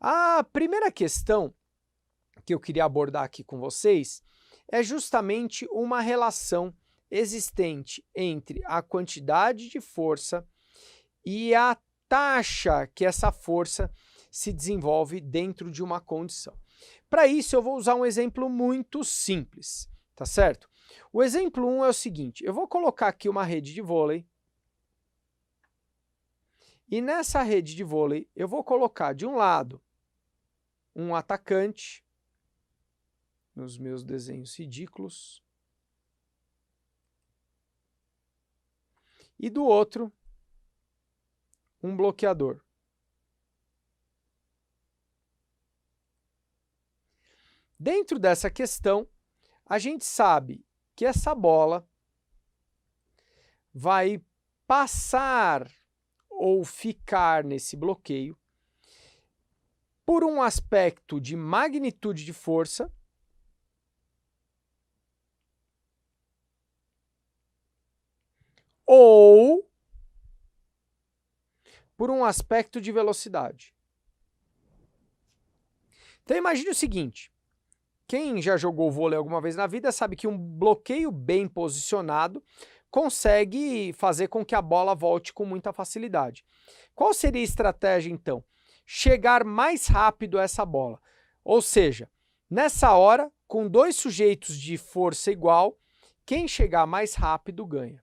A primeira questão que eu queria abordar aqui com vocês é justamente uma relação existente entre a quantidade de força e a taxa que essa força se desenvolve dentro de uma condição. Para isso, eu vou usar um exemplo muito simples, tá certo? O exemplo 1 é o seguinte, eu vou colocar aqui uma rede de vôlei, e nessa rede de vôlei eu vou colocar de um lado um atacante, nos meus desenhos ridículos, e do outro um bloqueador. Dentro dessa questão, a gente sabe que essa bola vai passar ou ficar nesse bloqueio por um aspecto de magnitude de força ou por um aspecto de velocidade. Então imagine o seguinte, quem já jogou vôlei alguma vez na vida sabe que um bloqueio bem posicionado consegue fazer com que a bola volte com muita facilidade. Qual seria a estratégia então? Chegar mais rápido a essa bola. Ou seja, nessa hora, com dois sujeitos de força igual, quem chegar mais rápido ganha.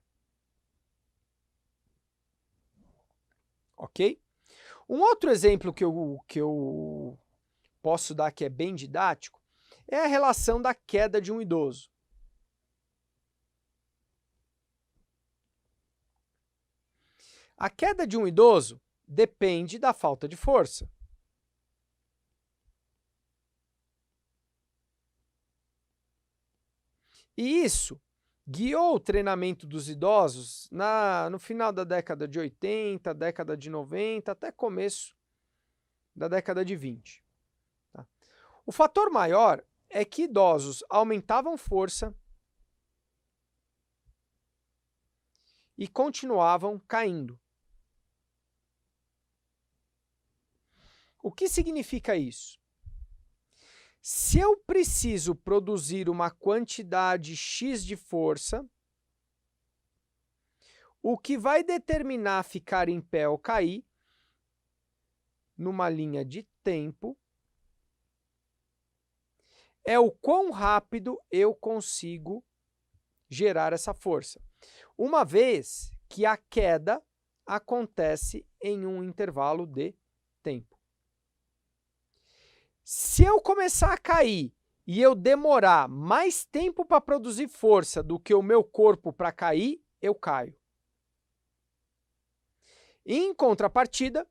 Ok? Um outro exemplo que eu posso dar que é bem didático é a relação da queda de um idoso. A queda de um idoso depende da falta de força. E isso guiou o treinamento dos idosos no final da década de 80, década de 90, até começo da década de 20. Tá? O fator maior é que idosos aumentavam força e continuavam caindo. O que significa isso? Se eu preciso produzir uma quantidade X de força, o que vai determinar ficar em pé ou cair, numa linha de tempo, é o quão rápido eu consigo gerar essa força. Uma vez que a queda acontece em um intervalo de tempo. Se eu começar a cair e eu demorar mais tempo para produzir força do que o meu corpo para cair, eu caio. Em contrapartida,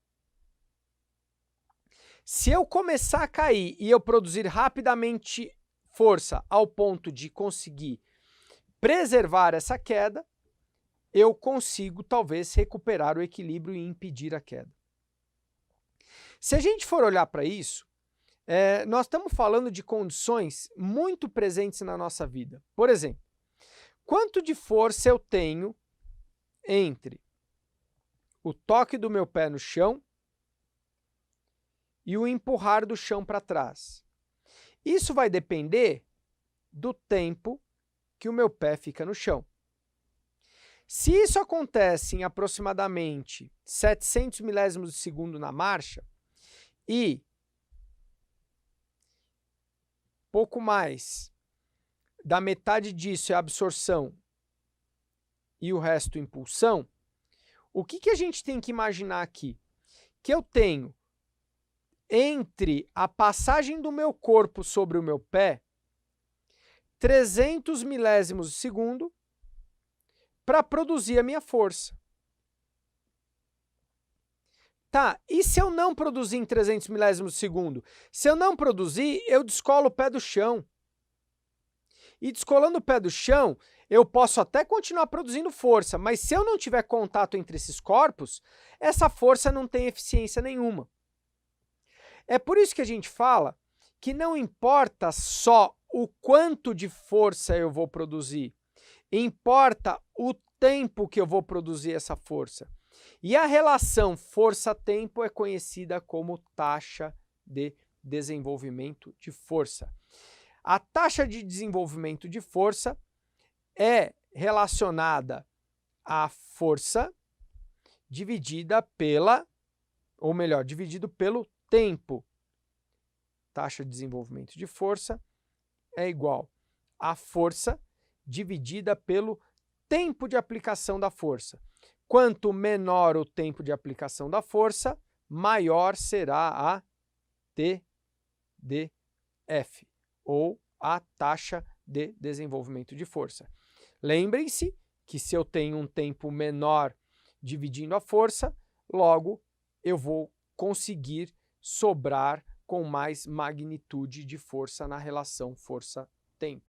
se eu começar a cair e eu produzir rapidamente força ao ponto de conseguir preservar essa queda, eu consigo talvez recuperar o equilíbrio e impedir a queda. Se a gente for olhar para isso, nós estamos falando de condições muito presentes na nossa vida. Por exemplo, quanto de força eu tenho entre o toque do meu pé no chão e o empurrar do chão para trás? Isso vai depender do tempo que o meu pé fica no chão. Se isso acontece em aproximadamente 700 milésimos de segundo na marcha e pouco mais da metade disso é absorção e o resto impulsão, o que a gente tem que imaginar aqui? Que eu tenho entre a passagem do meu corpo sobre o meu pé 300 milésimos de segundo para produzir a minha força. Tá, e se eu não produzir em 300 milésimos de segundo? Se eu não produzir, eu descolo o pé do chão. E descolando o pé do chão, eu posso até continuar produzindo força, mas se eu não tiver contato entre esses corpos, essa força não tem eficiência nenhuma. É por isso que a gente fala que não importa só o quanto de força eu vou produzir, importa o tempo que eu vou produzir essa força. E a relação força-tempo é conhecida como taxa de desenvolvimento de força. A taxa de desenvolvimento de força é relacionada à força dividida pela, ou melhor, dividido pelo tempo. Taxa de desenvolvimento de força é igual à força dividida pelo tempo de aplicação da força. Quanto menor o tempo de aplicação da força, maior será a TDF, ou a taxa de desenvolvimento de força. Lembrem-se que se eu tenho um tempo menor dividindo a força, logo eu vou conseguir sobrar com mais magnitude de força na relação força-tempo.